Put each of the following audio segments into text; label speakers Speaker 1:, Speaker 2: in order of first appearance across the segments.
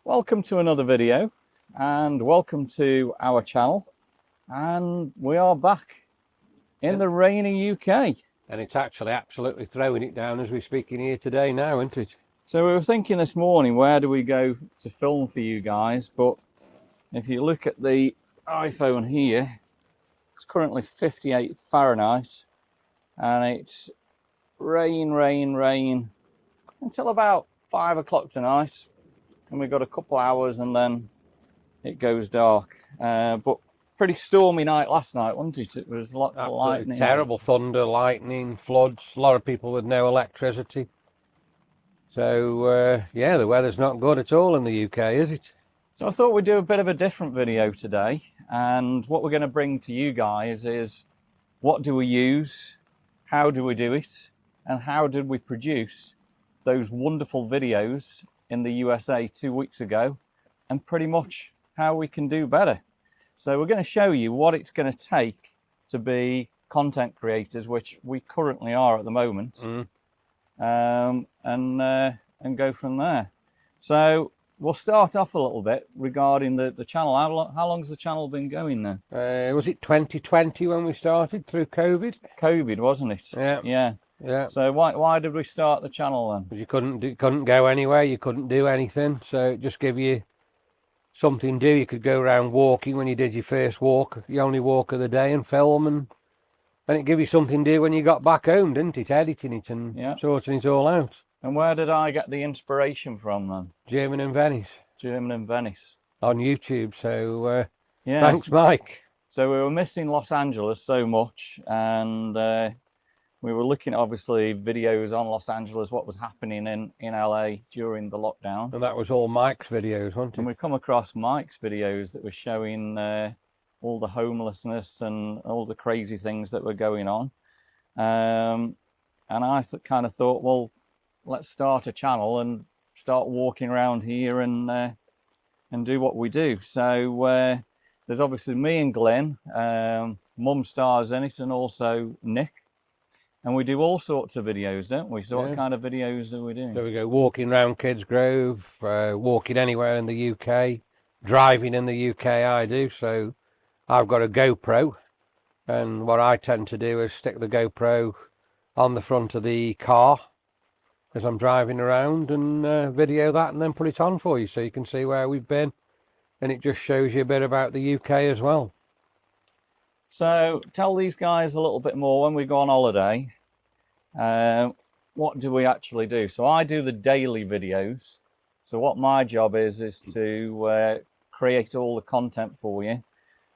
Speaker 1: Welcome to another video and welcome to our channel, and we are back in the rainy UK.
Speaker 2: And it's actually absolutely throwing it down as we're speaking here today now, isn't it?
Speaker 1: So we were thinking this morning, where do we go to film for you guys? But if you look at the iPhone here, it's currently 58 Fahrenheit and it's rain until about 5 o'clock tonight, and we've got a couple hours and then it goes dark. But pretty stormy night last night, wasn't it? It was lots of lightning.
Speaker 2: Terrible thunder, lightning, floods, a lot of people with no electricity. So yeah, the weather's not good at all in the UK, is it?
Speaker 1: So I thought we'd do a bit of a different video today, and what we're going to bring to you guys is what do we use, how do we do it, and how did we produce those wonderful videos in the USA 2 weeks ago, and pretty much how we can do better. So we're going to show you what it's going to take to be content creators, which we currently are at the moment, and go from there. So we'll start off a little bit regarding the channel. How long's the channel been going now?
Speaker 2: Was it 2020 when we started through COVID?
Speaker 1: COVID, wasn't it?
Speaker 2: Yeah.
Speaker 1: So why did we start the channel then?
Speaker 2: Because you couldn't go anywhere, you couldn't do anything, so it just give you something to do. You could go around walking when you did your first walk, the only walk of the day, and film, and it give you something to do when you got back home, didn't it? Editing it and sorting it all out.
Speaker 1: And where did I get the inspiration from then?
Speaker 2: German and Venice.
Speaker 1: German and Venice.
Speaker 2: On YouTube, so thanks, Mike.
Speaker 1: So we were missing Los Angeles so much, and we were looking at obviously videos on Los Angeles, what was happening in LA during the lockdown.
Speaker 2: And that was all Mike's videos, wasn't it?
Speaker 1: And we come across Mike's videos that were showing all the homelessness and all the crazy things that were going on. And I kind of thought, well, let's start a channel and start walking around here and do what we do. So there's obviously me and Glenn, Mum stars in it, and also Nick. And we do all sorts of videos, don't we? So what kind of videos do we do?
Speaker 2: So we go walking around Kids Grove, walking anywhere in the UK, driving in the UK I do. So I've got a GoPro, and what I tend to do is stick the GoPro on the front of the car as I'm driving around and video that, and then put it on for you so you can see where we've been. And it just shows you a bit about the UK as well.
Speaker 1: So tell these guys a little bit more when we go on holiday. What do we actually do? So I do the daily videos. So what my job is to create all the content for you.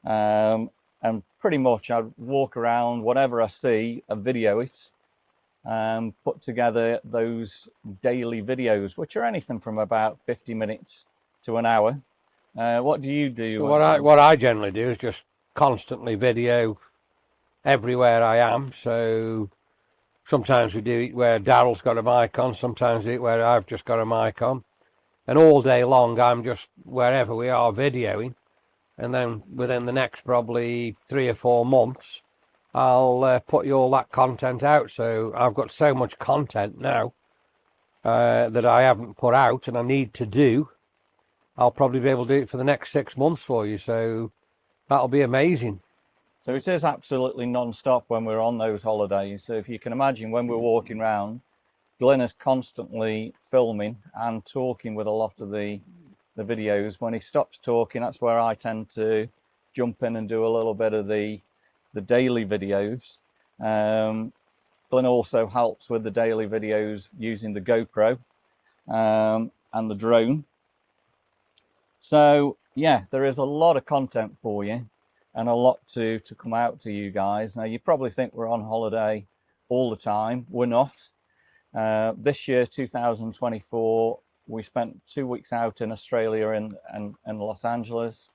Speaker 1: And pretty much I walk around, whatever I see, I video it. Put together those daily videos, which are anything from about 50 minutes to an hour. What do you do?
Speaker 2: What I generally do is just constantly video everywhere I am. So sometimes we do it where Daryl's got a mic on, sometimes we do it where I've just got a mic on, and all day long I'm just wherever we are videoing. And then within the next probably 3 or 4 months I'll put you all that content out. So I've got so much content now that I haven't put out and I need to do. I'll probably be able to do it for the next 6 months for you, so that'll be amazing.
Speaker 1: So it is absolutely non-stop when we're on those holidays. So if you can imagine, when we're walking around, Glenn is constantly filming and talking with a lot of the videos. When he stops talking, that's where I tend to jump in and do a little bit of the daily videos. Glenn also helps with the daily videos using the GoPro and the drone. So yeah, there is a lot of content for you and a lot to come out to you guys. Now you probably think we're on holiday all the time. We're not. This year, 2024, we spent 2 weeks out in Australia and Los Angeles,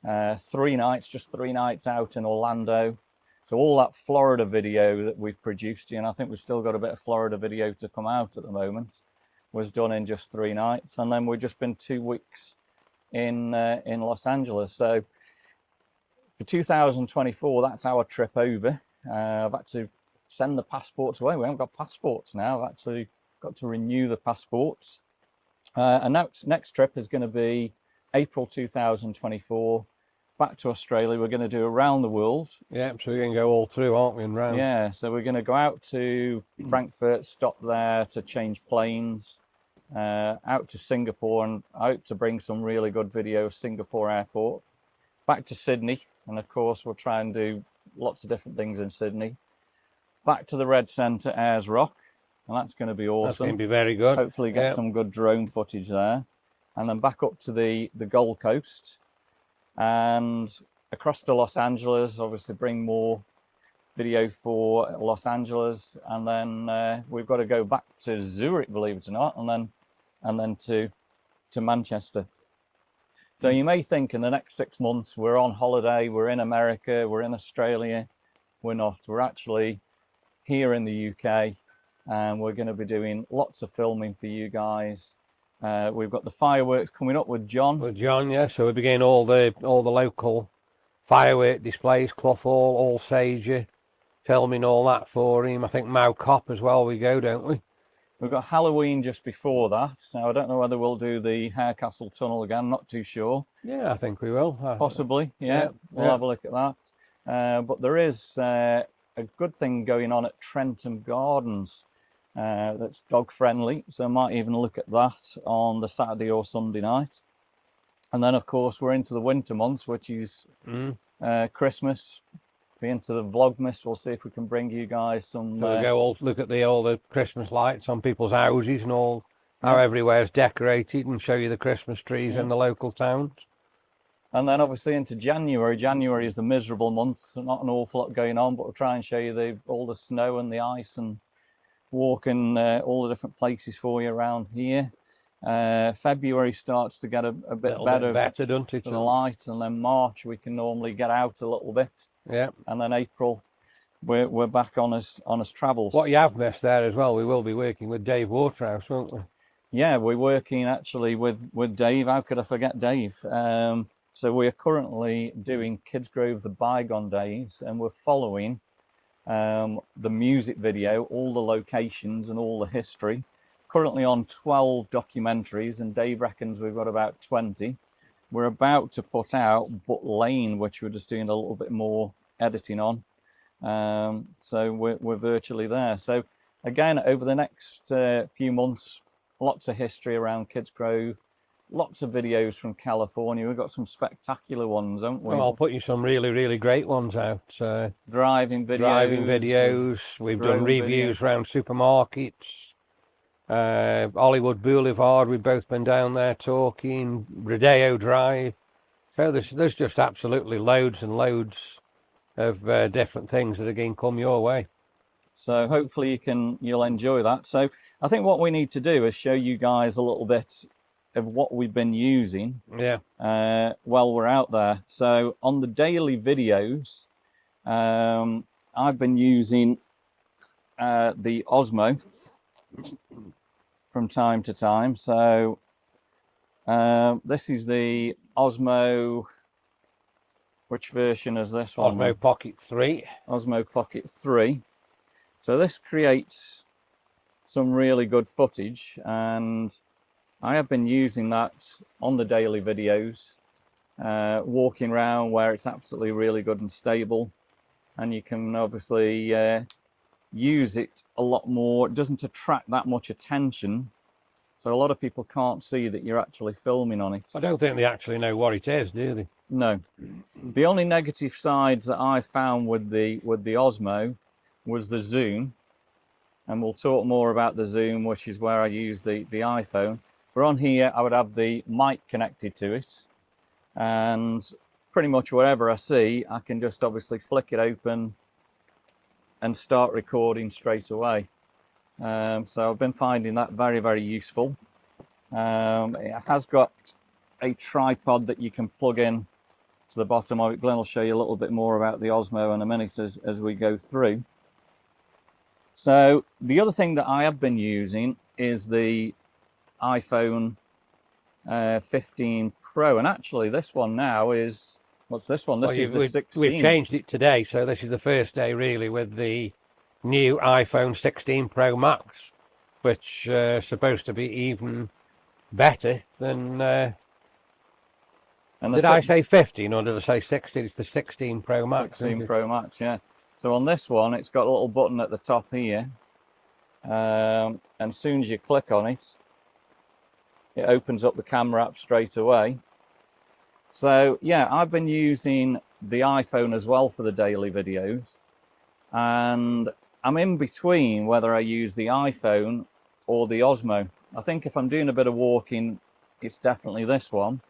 Speaker 1: 3 nights, just 3 nights out in Orlando. So all that Florida video that we've produced, and I think we've still got a bit of Florida video to come out at the moment, was done in just 3 nights. And then we've just been 2 weeks in Los Angeles. So for 2024, that's our trip over. I've had to send the passports away. We haven't got passports now. I've actually got to renew the passports. And next trip is going to be April 2024, back to Australia. We're going to do around the world.
Speaker 2: Yeah, so we're going to go all through, aren't we, and round?
Speaker 1: Yeah, so we're going to go out to Frankfurt, stop there to change planes, out to Singapore, and I hope to bring some really good video of Singapore airport, back to Sydney, and of course we'll try and do lots of different things in Sydney, back to the Red Centre Ayers Rock, and that's going to be awesome.
Speaker 2: That's going to be very good.
Speaker 1: Hopefully get some good drone footage there, and then back up to the Gold Coast and across to Los Angeles, obviously bring more video for Los Angeles, and then we've got to go back to Zurich, believe it or not, and then to Manchester. So you may think in the next 6 months we're on holiday, we're in America, we're in Australia. We're not. We're actually here in the UK, and we're going to be doing lots of filming for you guys. We've got the fireworks coming up with John.
Speaker 2: With John, yeah. So we're beginning all the local firework displays, Clough Hall, All Sager, filming all that for him. I think Mau Cop as well. We go, don't we?
Speaker 1: We've got Halloween just before that. Now I don't know whether we'll do the Harecastle Tunnel again. Not too sure.
Speaker 2: Yeah, I think we will.
Speaker 1: Possibly. Yeah, we'll have a look at that. But there is a good thing going on at Trentham Gardens. That's dog friendly, so I might even look at that on the Saturday or Sunday night. And then of course we're into the winter months, which is Christmas. Be into the Vlogmas. We'll see if we can bring you guys some.
Speaker 2: We'll go all look at all the Christmas lights on people's houses and all how everywhere's decorated, and show you the Christmas trees in the local towns.
Speaker 1: And then obviously into January. January is the miserable month. Not an awful lot going on, but we'll try and show you all the snow and the ice, and walking all the different places for you around here. February starts to get a bit better,
Speaker 2: doesn't it?
Speaker 1: For the light, and then March we can normally get out a little bit.
Speaker 2: Yeah.
Speaker 1: And then April we're back on us travels.
Speaker 2: What you have missed there as well, we will be working with Dave Waterhouse, won't we?
Speaker 1: Yeah, we're working actually with Dave. How could I forget Dave? So we are currently doing Kidsgrove the Bygone Days, and we're following the music video, all the locations and all the history. Currently on 12 documentaries, and Dave reckons we've got about 20. We're about to put out Butt Lane, which we're just doing a little bit more editing on. So we're virtually there. So again, over the next few months, lots of history around Kidsgrove, lots of videos from California. We've got some spectacular ones, haven't we?
Speaker 2: Well, I'll put you some really, really great ones out.
Speaker 1: Driving videos.
Speaker 2: We've done reviews around supermarkets. Hollywood Boulevard, we've both been down there talking. Rodeo Drive. So there's just absolutely loads and loads of different things that are going to come your way.
Speaker 1: So hopefully you'll enjoy that. So I think what we need to do is show you guys a little bit of what we've been using while we're out there. So on the daily videos, I've been using the Osmo from time to time. So this is the Osmo. Which version is this one?
Speaker 2: Osmo Pocket 3.
Speaker 1: Osmo Pocket 3. So this creates some really good footage, and I have been using that on the daily videos, walking around where it's absolutely really good and stable, and you can obviously use it a lot more. It doesn't attract that much attention, so a lot of people can't see that you're actually filming on it.
Speaker 2: I don't think they actually know what it is, do they?
Speaker 1: No. The only negative sides that I found with the Osmo was the zoom, and we'll talk more about the zoom, which is where I use the iPhone. But on here I would have the mic connected to it, and pretty much whatever I see I can just obviously flick it open and start recording straight away. So I've been finding that very, very useful. It has got a tripod that you can plug in to the bottom of it. Glenn will show you a little bit more about the Osmo in a minute as we go through. So the other thing that I have been using is the iPhone 15 Pro, and actually this one now is, what's this one? This is the 16.
Speaker 2: We've changed it today, so this is the first day really with the new iPhone 16 Pro Max, which is supposed to be even better than.
Speaker 1: And
Speaker 2: Did I say 15 or did I say 16? It's the 16 Pro Max.
Speaker 1: 16 Pro Max, yeah. So on this one, it's got a little button at the top here. And as soon as you click on it, it opens up the camera app straight away. So yeah, I've been using the iPhone as well for the daily videos. And I'm in between whether I use the iPhone or the Osmo. I think if I'm doing a bit of walking, it's definitely this one.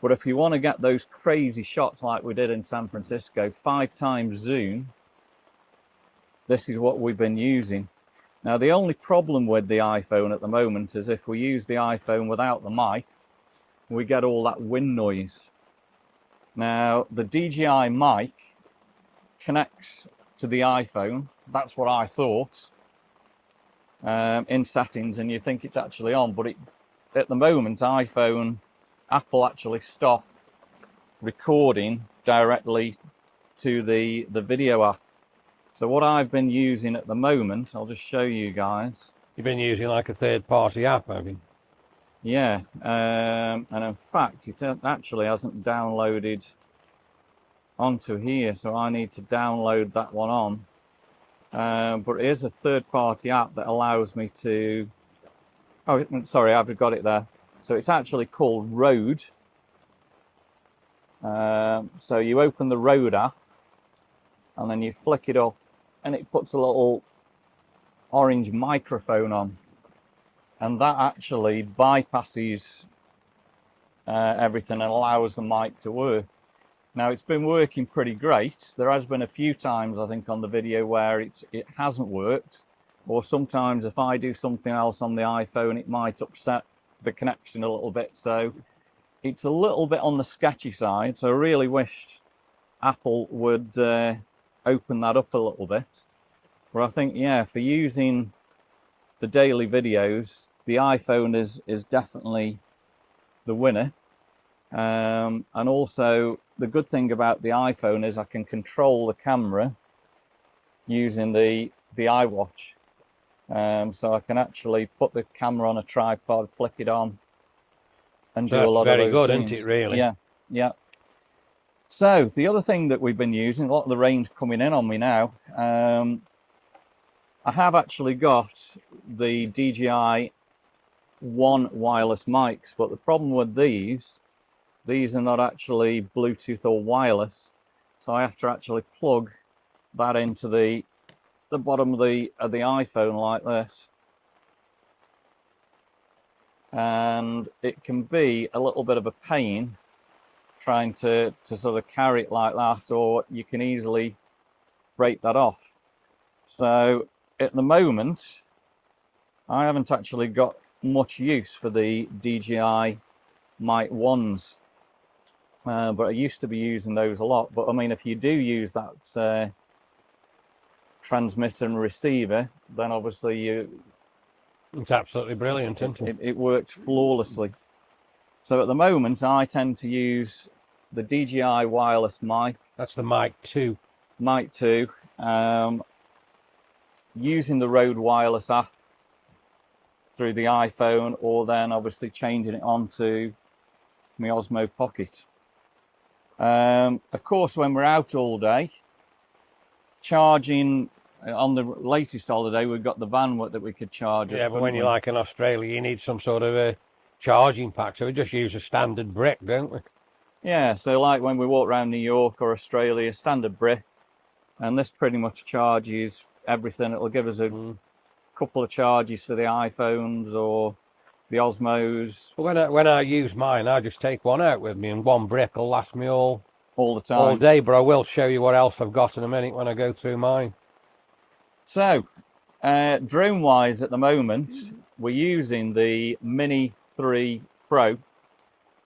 Speaker 1: But if you want to get those crazy shots like we did in San Francisco, 5x zoom, this is what we've been using. Now, the only problem with the iPhone at the moment is if we use the iPhone without the mic, we get all that wind noise. Now, the DJI mic connects to the iPhone. That's what I thought in settings, and you think it's actually on. But at the moment, Apple actually stopped recording directly to the video app. So what I've been using at the moment, I'll just show you guys.
Speaker 2: You've been using like a third-party app, have you?
Speaker 1: Yeah, and in fact, it actually hasn't downloaded onto here, so I need to download that one on. But it is a third-party app that allows me to... Oh, sorry, I've got it there. So it's actually called Rode. So you open the Rode app and then you flick it up and it puts a little orange microphone on. And that actually bypasses everything and allows the mic to work. Now it's been working pretty great. There has been a few times I think on the video where it hasn't worked. Or sometimes if I do something else on the iPhone, it might upset the connection a little bit, so it's a little bit on the sketchy side. So I really wished Apple would open that up a little bit. But I think, yeah, for using the daily videos, the iPhone is definitely the winner. And also the good thing about the iPhone is I can control the camera using the iWatch. So I can actually put the camera on a tripod, flick it on, and do a lot of those
Speaker 2: very good,
Speaker 1: scenes.
Speaker 2: isn't it, really?
Speaker 1: Yeah, yeah. So the other thing that we've been using, a lot of the rain's coming in on me now. I have actually got the DJI One wireless mics, but the problem with these are not actually Bluetooth or wireless. So I have to actually plug that into the bottom of the iPhone like this, and it can be a little bit of a pain trying to sort of carry it like that, or you can easily break that off. So at the moment I haven't actually got much use for the DJI Mic 1s, but I used to be using those a lot. But I mean, if you do use that transmitter and receiver, then obviously
Speaker 2: it's absolutely brilliant, isn't it?
Speaker 1: It works flawlessly. So at the moment I tend to use the DJI wireless mic.
Speaker 2: That's the Mic 2.
Speaker 1: Mic 2, using the Rode wireless app through the iPhone, or then obviously changing it onto my Osmo Pocket. Of course, when we're out all day, charging on the latest holiday, we've got the van that we could charge.
Speaker 2: Yeah, but when you're like in Australia, you need some sort of a charging pack, so we just use a standard brick, don't we?
Speaker 1: Yeah, so like when we walk around New York or Australia, standard brick, and this pretty much charges everything. It'll give us a couple of charges for the iPhones or the Osmos.
Speaker 2: But when I use mine, I just take one out with me, and one brick will last me all
Speaker 1: the time,
Speaker 2: all day. But I will show you what else I've got in a minute when I go through mine.
Speaker 1: So, drone-wise, at the moment, we're using the Mini 3 Pro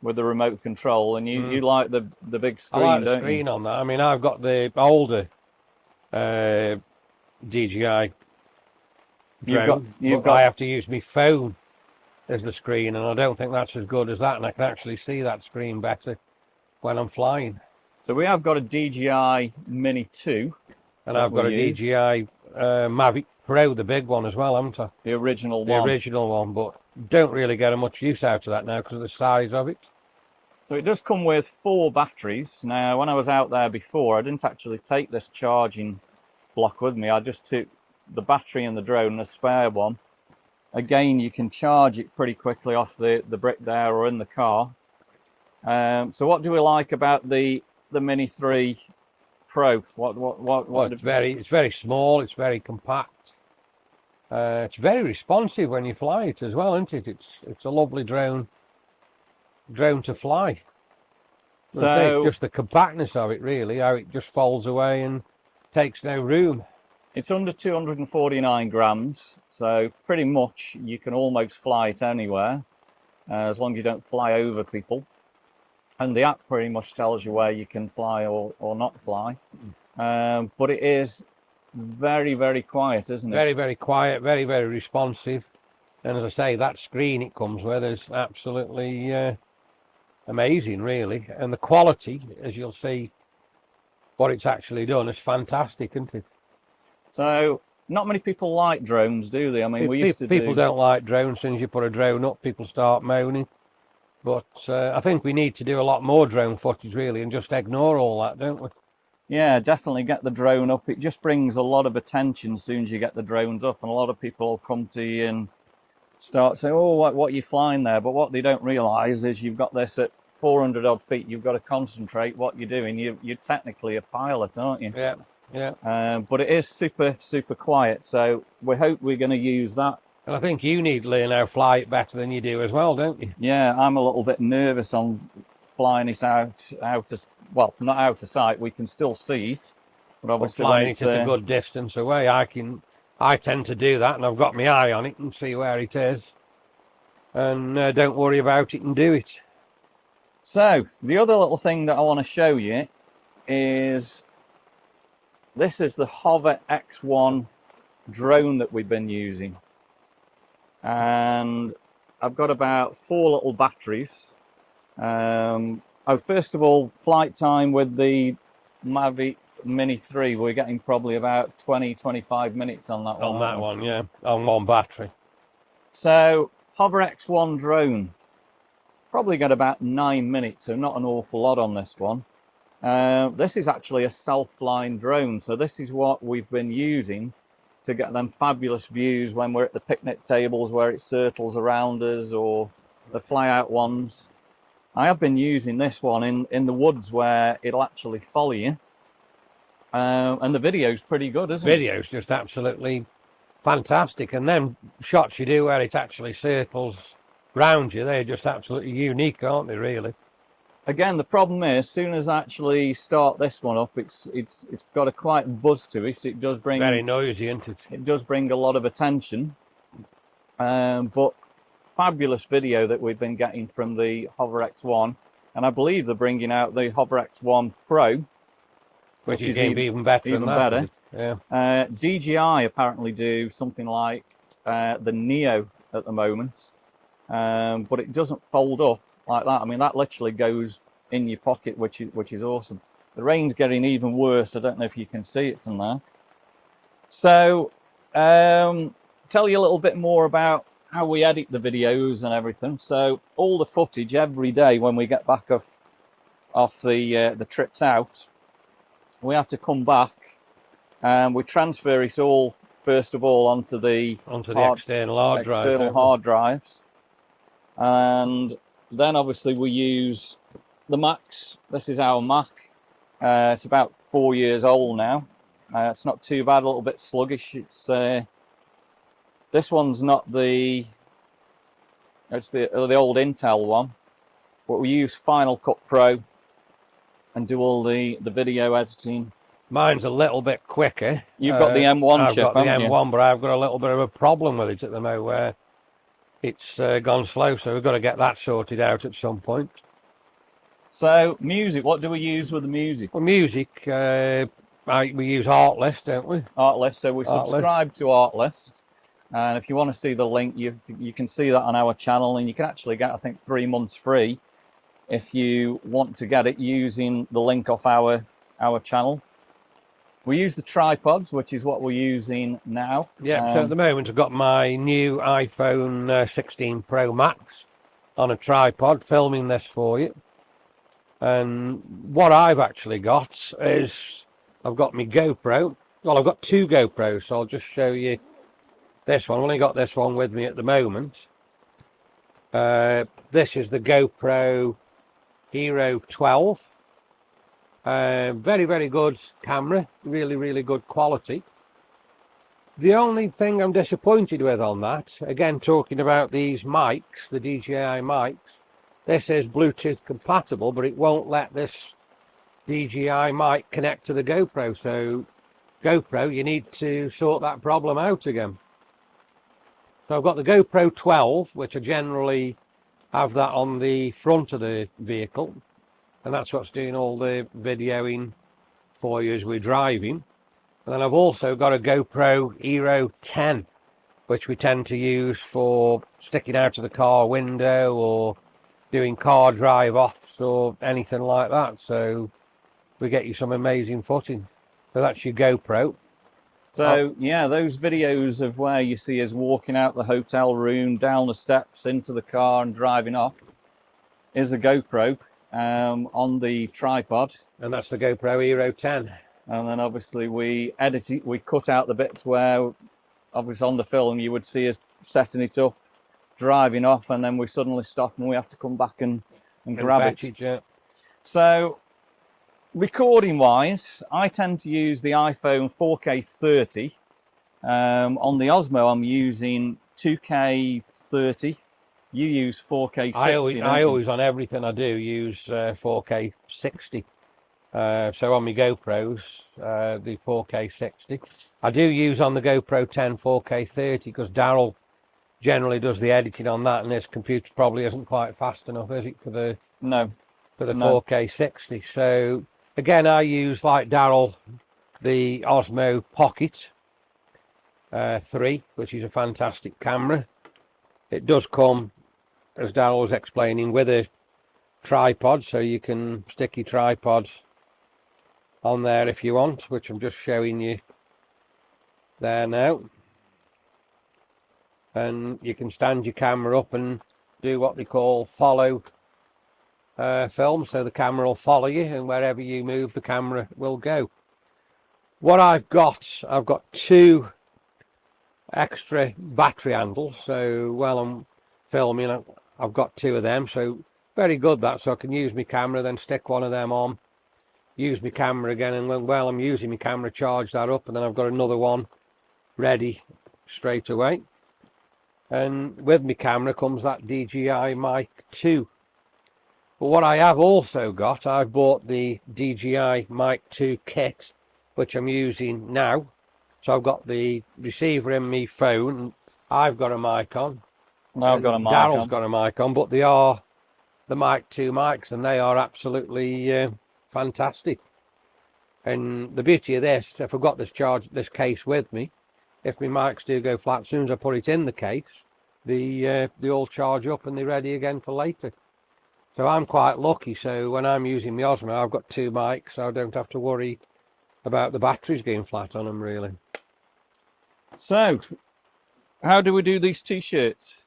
Speaker 1: with the remote control, and you like the big screen,
Speaker 2: I like the
Speaker 1: don't
Speaker 2: screen
Speaker 1: you?
Speaker 2: on that. I mean, I've got the older DJI drone, but I have to use my phone as the screen, and I don't think that's as good as that, and I can actually see that screen better when I'm flying.
Speaker 1: So we have got a DJI Mini 2.
Speaker 2: And I've got a DJI Mavic Pro, the big one as well, haven't I?
Speaker 1: The original one.
Speaker 2: The original one, but don't really get much use out of that now because of the size of it.
Speaker 1: So it does come with 4 batteries. Now, when I was out there before, I didn't actually take this charging block with me. I just took the battery and the drone and a spare one. Again, you can charge it pretty quickly off the brick there or in the car. So what do we like about the Mini 3 Pro? What
Speaker 2: It's very small, it's very compact. It's very responsive when you fly it as well, isn't it? It's a lovely drone to fly. So it's just the compactness of it, really, how it just folds away and takes no room.
Speaker 1: It's under 249 grams, so pretty much you can almost fly it anywhere, as long as you don't fly over people. And the app pretty much tells you where you can fly or not fly. But it is very, very quiet, isn't it?
Speaker 2: Very, very quiet, very, very responsive. And as I say, that screen it comes with is absolutely amazing, really. And the quality, as you'll see, what it's actually done is fantastic, isn't it?
Speaker 1: So, not many people like drones, do they? I mean,
Speaker 2: people don't like drones. As soon as you put a drone up, people start moaning. But I think we need to do a lot more drone footage, really, and just ignore all that, don't we?
Speaker 1: Yeah, definitely get the drone up. It just brings a lot of attention as soon as you get the drones up, and a lot of people will come to you and start saying, oh, what are you flying there? But what they don't realise is you've got this at 400 odd feet. You've got to concentrate what you're doing. You're technically a pilot, aren't you?
Speaker 2: Yeah, yeah.
Speaker 1: But it is super, super quiet. So we hope we're going to use that.
Speaker 2: And I think you need to learn how to fly it better than you do as well, don't you?
Speaker 1: Yeah, I'm a little bit nervous on flying it out of, well, not out of sight. We can still see it, but obviously
Speaker 2: flying it at a good distance away, I tend to do that, and I've got my eye on it and see where it is, and don't worry about it and do it.
Speaker 1: So the other little thing that I want to show you is this is the Hover X1 drone that we've been using, and I've got about 4 little batteries. First of all, flight time with the Mavic Mini 3, we're getting probably about 20-25 minutes on that one.
Speaker 2: On that one, yeah, on one battery.
Speaker 1: So Hover X1 drone, probably got about 9 minutes, so not an awful lot on this one. This is actually a self-flying drone, so this is what we've been using to get them fabulous views when we're at the picnic tables where it circles around us, or the fly-out ones. I have been using this one in the woods where it'll actually follow you. And the video's pretty good, isn't it?
Speaker 2: Video's just absolutely fantastic. And them shots you do where it actually circles round you, they're just absolutely unique, aren't they, really?
Speaker 1: Again, the problem is, as soon as I actually start this one up, it's got a quite buzz to it. It does bring...
Speaker 2: Very noisy, isn't it?
Speaker 1: It does bring a lot of attention. But fabulous video that we've been getting from the Hover X1. And I believe they're bringing out the Hover X1 Pro,
Speaker 2: which is even better
Speaker 1: even
Speaker 2: than that.
Speaker 1: Better.
Speaker 2: Yeah.
Speaker 1: DJI apparently do something like the Neo at the moment. But it doesn't fold up like that. I mean, that literally goes in your pocket, which is awesome. The rain's getting even worse. I don't know if you can see it from there. So, tell you a little bit more about how we edit the videos and everything. So, all the footage every day when we get back off the trips out, we have to come back and we transfer it all first of all onto the
Speaker 2: external
Speaker 1: hard drives. And then obviously we use the Macs. This is our Mac. It's about 4 years old now. It's not too bad, a little bit sluggish. It's this one's not it's the old Intel one, but we use Final Cut Pro and do all the video editing.
Speaker 2: Mine's a little bit quicker.
Speaker 1: You've got the M1 chip,
Speaker 2: I've got the M1,
Speaker 1: you?
Speaker 2: But I've got a little bit of a problem with it at the moment where it's gone slow, so we've got to get that sorted out at some point.
Speaker 1: So, music, what do we use with the music?
Speaker 2: Well, music, we use Artlist, don't we?
Speaker 1: Artlist, so we subscribe to Artlist. And if you want to see the link, you can see that on our channel, and you can actually get, I think, 3 months free if you want to get it using the link off our channel. We use the tripods, which is what we're using now.
Speaker 2: Yeah, so at the moment I've got my new iPhone 16 Pro Max on a tripod filming this for you. And what I've actually got is I've got my GoPro. Well, I've got two GoPros, so I'll just show you this one. I've only got this one with me at the moment. This is the GoPro Hero 12. Very, very good camera. Really, really good quality. The only thing I'm disappointed with on that, again talking about these mics, the DJI mics, this is Bluetooth compatible, but it won't let this DJI mic connect to the GoPro. So GoPro, you need to sort that problem out again. So I've got the GoPro 12, which I generally have that on the front of the vehicle. And that's what's doing all the videoing for you as we're driving. And then I've also got a GoPro Hero 10, which we tend to use for sticking out of the car window or doing car drive-offs or anything like that. So we get you some amazing footage. So that's your GoPro.
Speaker 1: So yeah, those videos of where you see us walking out the hotel room, down the steps, into the car and driving off is a GoPro on the tripod.
Speaker 2: And that's the GoPro Hero 10.
Speaker 1: And then obviously we edit it, we cut out the bits where obviously on the film you would see us setting it up, driving off, and then we suddenly stop and we have to come back and grab it.
Speaker 2: Yeah.
Speaker 1: So recording wise, I tend to use the iPhone 4K 30. On the Osmo I'm using 2K 30. You use 4K 60.
Speaker 2: I always on everything I do use 4K 60. So on my GoPros, the 4K 60. I do use on the GoPro 10 4K 30 because Daryl generally does the editing on that, and his computer probably isn't quite fast enough, is it, for the 4K 60? So again, I use, like Daryl, the Osmo Pocket 3, which is a fantastic camera. It does come, as Daryl was explaining, with a tripod, so you can stick your tripod on there if you want, which I'm just showing you there now. And you can stand your camera up and do what they call follow film, so the camera will follow you, and wherever you move the camera will go. What I've got two extra battery handles, so while I'm filming I've got two of them, so very good that, so I can use my camera, then stick one of them on, use my camera again, and while I'm using my camera, charge that up, and then I've got another one ready straight away. And with my camera comes that DJI Mic 2. But what I have also got, I've bought the DJI Mic 2 kit, which I'm using now. So I've got the receiver in my phone, I've got a mic on.
Speaker 1: I've got a mic
Speaker 2: Daryl's
Speaker 1: on.
Speaker 2: got a mic on, but they are the Mic 2 mics, and they are absolutely fantastic. And the beauty of this, if I've got this case with me, if my mics do go flat, as soon as I put it in the case, they all charge up and they're ready again for later. So I'm quite lucky. So when I'm using my Osmo, I've got two mics, so I don't have to worry about the batteries going flat on them, really.
Speaker 1: So, how do we do these t-shirts?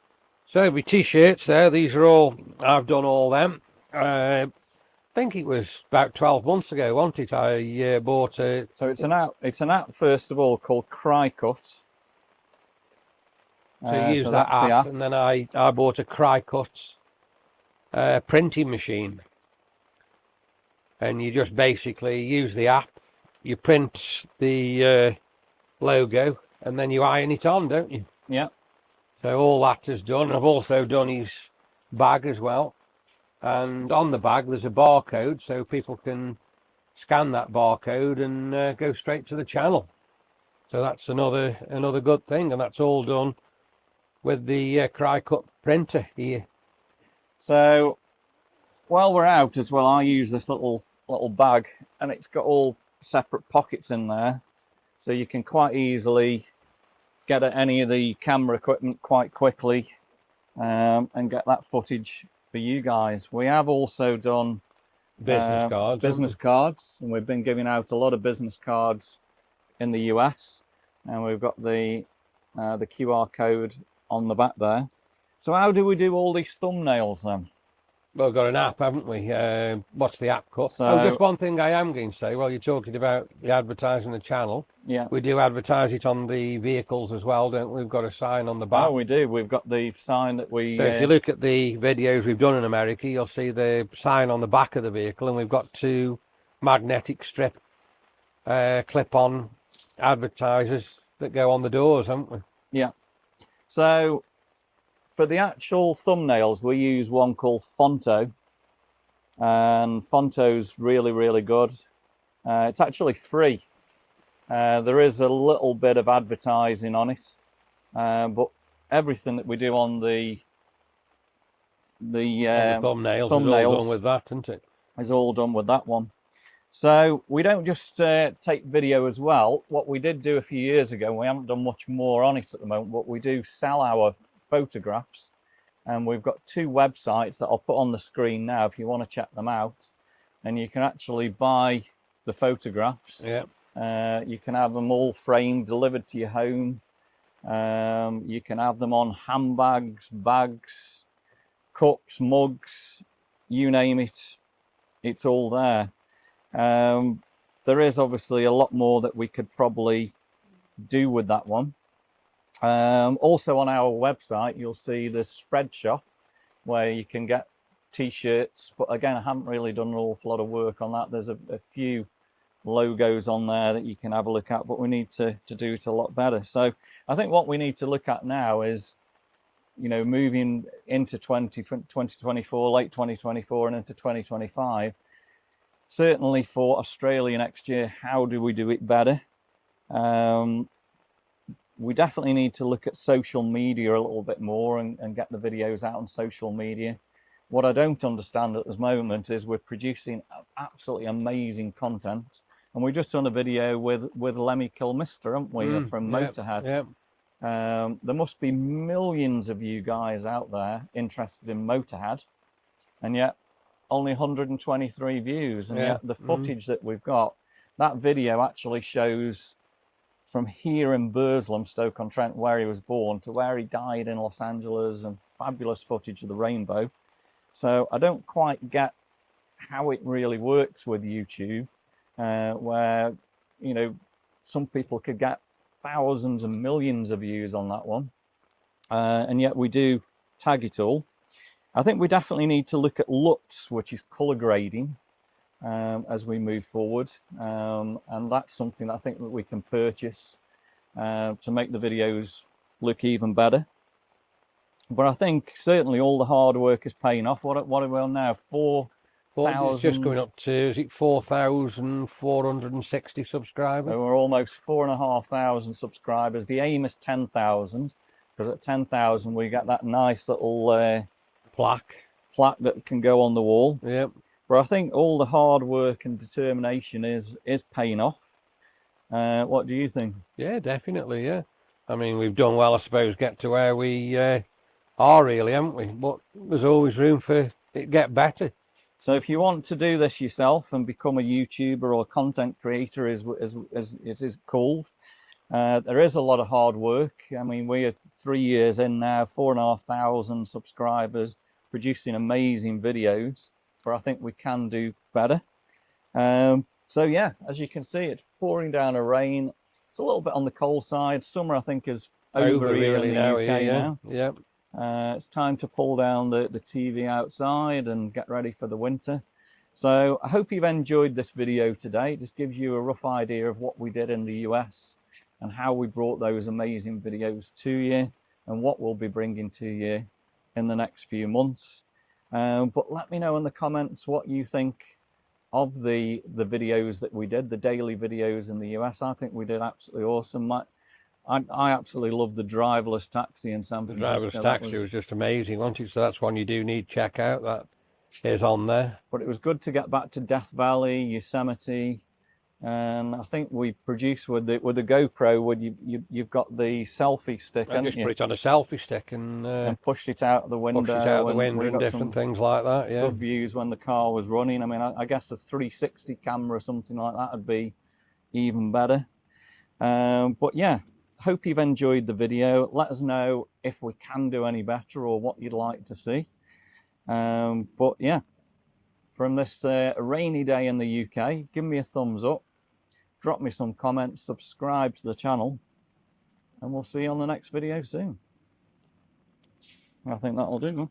Speaker 2: So my t-shirts there, these are all, I've done all them. I think it was about 12 months ago, wasn't it? I bought a...
Speaker 1: So it's an app first of all called Cricut.
Speaker 2: So you use that app, and then I bought a Cricut printing machine. And you just basically use the app, you print the logo, and then you iron it on, don't you?
Speaker 1: Yeah.
Speaker 2: So all that is done. I've also done his bag as well. And on the bag there's a barcode, so people can scan that barcode and go straight to the channel. So that's another good thing, and that's all done with the Cricut printer here.
Speaker 1: So while we're out as well, I use this little bag, and it's got all separate pockets in there, so you can quite easily get at any of the camera equipment quite quickly and get that footage for you guys. We have also done
Speaker 2: business cards,
Speaker 1: and we've been giving out a lot of business cards in the US, and we've got the QR code on the back there. So how do we do all these thumbnails then?
Speaker 2: Well, we've got an app, haven't we? What's the app called?
Speaker 1: So,
Speaker 2: oh, just one thing I am going to say, while you're talking about the advertising the channel,
Speaker 1: yeah,
Speaker 2: we do advertise it on the vehicles as well, don't we? We've got a sign on the back.
Speaker 1: Oh, we do. We've got the sign that we...
Speaker 2: So if you look at the videos we've done in America, you'll see the sign on the back of the vehicle, and we've got 2 magnetic strip clip-on advertisers that go on the doors, haven't we?
Speaker 1: Yeah. So for the actual thumbnails, we use one called Fonto, and Fonto's really, really good. It's actually free. There is a little bit of advertising on it, but everything that we do on the
Speaker 2: thumbnails is all done with that, isn't it?
Speaker 1: Is all done with that one. So we don't just take video as well. What we did do a few years ago, and we haven't done much more on it at the moment, but we do sell our photographs, and we've got 2 websites that I'll put on the screen now if you want to check them out, and you can actually buy the photographs.
Speaker 2: Yeah.
Speaker 1: You can have them all framed, delivered to your home. You can have them on handbags, bags, cups, mugs, you name it, it's all there. There is obviously a lot more that we could probably do with that one. Also on our website, you'll see the spread shop where you can get t-shirts, but again, I haven't really done an awful lot of work on that. There's a few logos on there that you can have a look at, but we need to do it a lot better. So I think what we need to look at now is, you know, moving into 2024, late 2024 and into 2025, certainly for Australia next year, how do we do it better? We definitely need to look at social media a little bit more and get the videos out on social media. What I don't understand at this moment is we're producing absolutely amazing content, and we just done a video with Lemmy Kilmister, haven't we, from Motorhead.
Speaker 2: Yep.
Speaker 1: There must be millions of you guys out there interested in Motorhead, and yet only 123 views, and yet the footage that we've got, that video actually shows from here in Burslem, Stoke-on-Trent, where he was born, to where he died in Los Angeles, and fabulous footage of the rainbow. So I don't quite get how it really works with YouTube, where, you know, some people could get thousands and millions of views on that one, and yet we do tag it all. I think we definitely need to look at LUTs, which is color grading, as we move forward, and that's something that I think that we can purchase to make the videos look even better. But I think certainly all the hard work is paying off. What are we on now? 4,000.
Speaker 2: It's just going up to, is it 4,460 subscribers?
Speaker 1: So we're almost 4,500 subscribers. The aim is 10,000, because at 10,000 we get that nice little plaque that can go on the wall.
Speaker 2: Yep.
Speaker 1: But I think all the hard work and determination is paying off. What do you think?
Speaker 2: Yeah, definitely. Yeah. I mean, we've done well, I suppose, get to where we are really, haven't we? But there's always room for it to get better.
Speaker 1: So if you want to do this yourself and become a YouTuber or a content creator, as it is called, there is a lot of hard work. I mean, we are 3 years in now, 4,500 subscribers, producing amazing videos, but I think we can do better. So yeah, as you can see, it's pouring down a rain. It's a little bit on the cold side. Summer, I think, is over here in the UK now.
Speaker 2: Yep.
Speaker 1: It's time to pull down the TV outside and get ready for the winter. So I hope you've enjoyed this video today. It just gives you a rough idea of what we did in the US and how we brought those amazing videos to you and what we'll be bringing to you in the next few months. But let me know in the comments what you think of the videos that we did, the daily videos in the US. I think we did absolutely awesome. I absolutely love the driverless taxi in San Francisco.
Speaker 2: The driverless taxi was just amazing, wasn't it? So that's one you do need to check out. That is on there.
Speaker 1: But it was good to get back to Death Valley, Yosemite, and I think we produced with the GoPro. You've got the selfie stick.
Speaker 2: I just put it on a selfie stick and
Speaker 1: pushed it out the window.
Speaker 2: Pushed it out the window and different things like that. Yeah.
Speaker 1: Good views when the car was running. I mean, I guess a 360 camera or something like that would be even better. But yeah, hope you've enjoyed the video. Let us know if we can do any better or what you'd like to see. But yeah, from this rainy day in the UK, give me a thumbs up, drop me some comments, subscribe to the channel, and we'll see you on the next video soon. I think that'll do.